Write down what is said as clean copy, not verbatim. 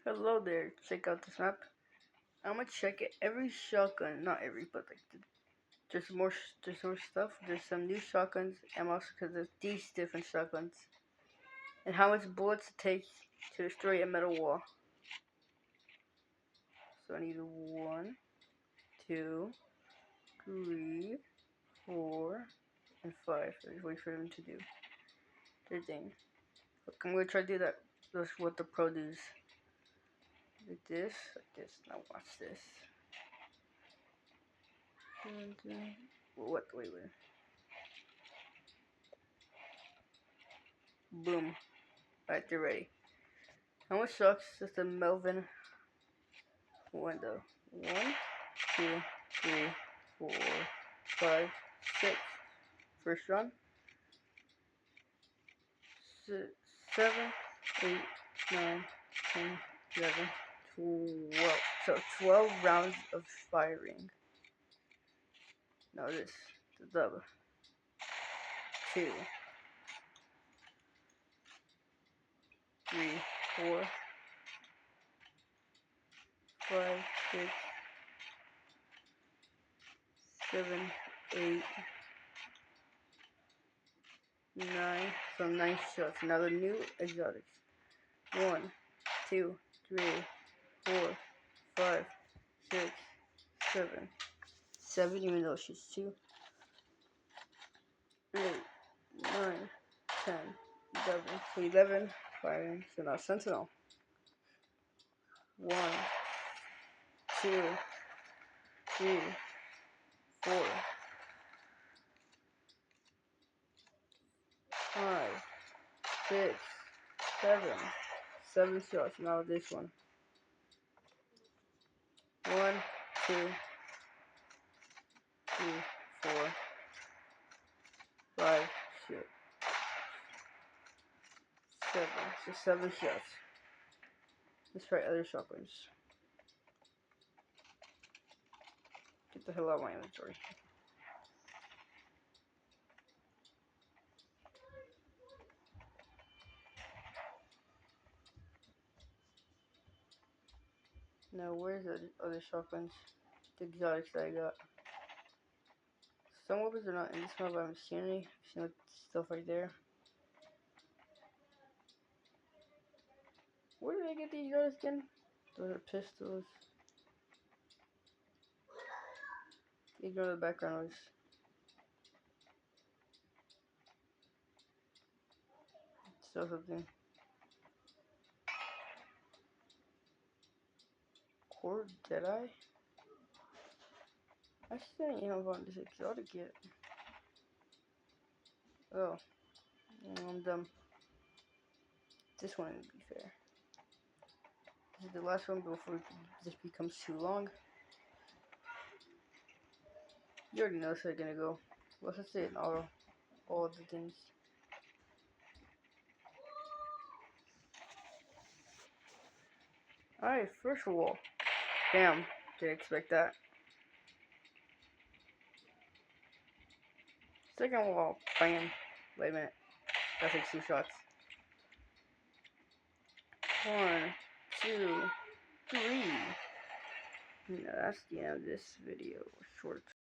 Hello there, check out this map. I'm gonna check it every shotgun, not every, but like there's more stuff. There's some new shotguns, and also because there's these different shotguns, and how much bullets it takes to destroy a metal wall. So I need 1, 2, 3, 4, and 5. Let's wait for them to do their thing. Look, I'm gonna try to do that. That's what the pro does. Like this. Now watch this. What? Wait. Boom. Alright, they're ready. How much sucks is the Melvin window? 1, 2, 3, 4, 5, 6. First run. 7, 8, 9, 10, 11, 12. So 12 rounds of firing. Now this, the dub. 2, 3, 4, 5, 6, 7, 8, 9. So 9 shots. Now the new exotics. 1, 2, 3, 4, 5, 6, 7. 7, even though she's 2. 8, 9, 10, 11. So 11 firing. So now Sentinel. 1, 2, 3, 4, 5, 6, 7. 7 shots. Now this one. 1, 2, 3, 4, 5, 6, 7. So 7 shots. Let's try other shotguns. Get the hell out of my inventory. Now where's the other shotguns? The exotics that I got. Some weapons are not in this map, but I'm seeing any. I've seen like stuff right there. Where did I get these guys again? Those are pistols. Ignore the background noise. Still something. Cord Deadeye? I still ain't even on this exotic yet. Oh. I'm dumb. This one, to be fair. This is the last one before this becomes too long. You already know how it's gonna go. Let's just say it in all the things. Alright, first wall. Damn, didn't expect that. Second wall, bam. Wait a minute. That takes 2 shots. 1, 2, 3. No, that's the end of this video. Short.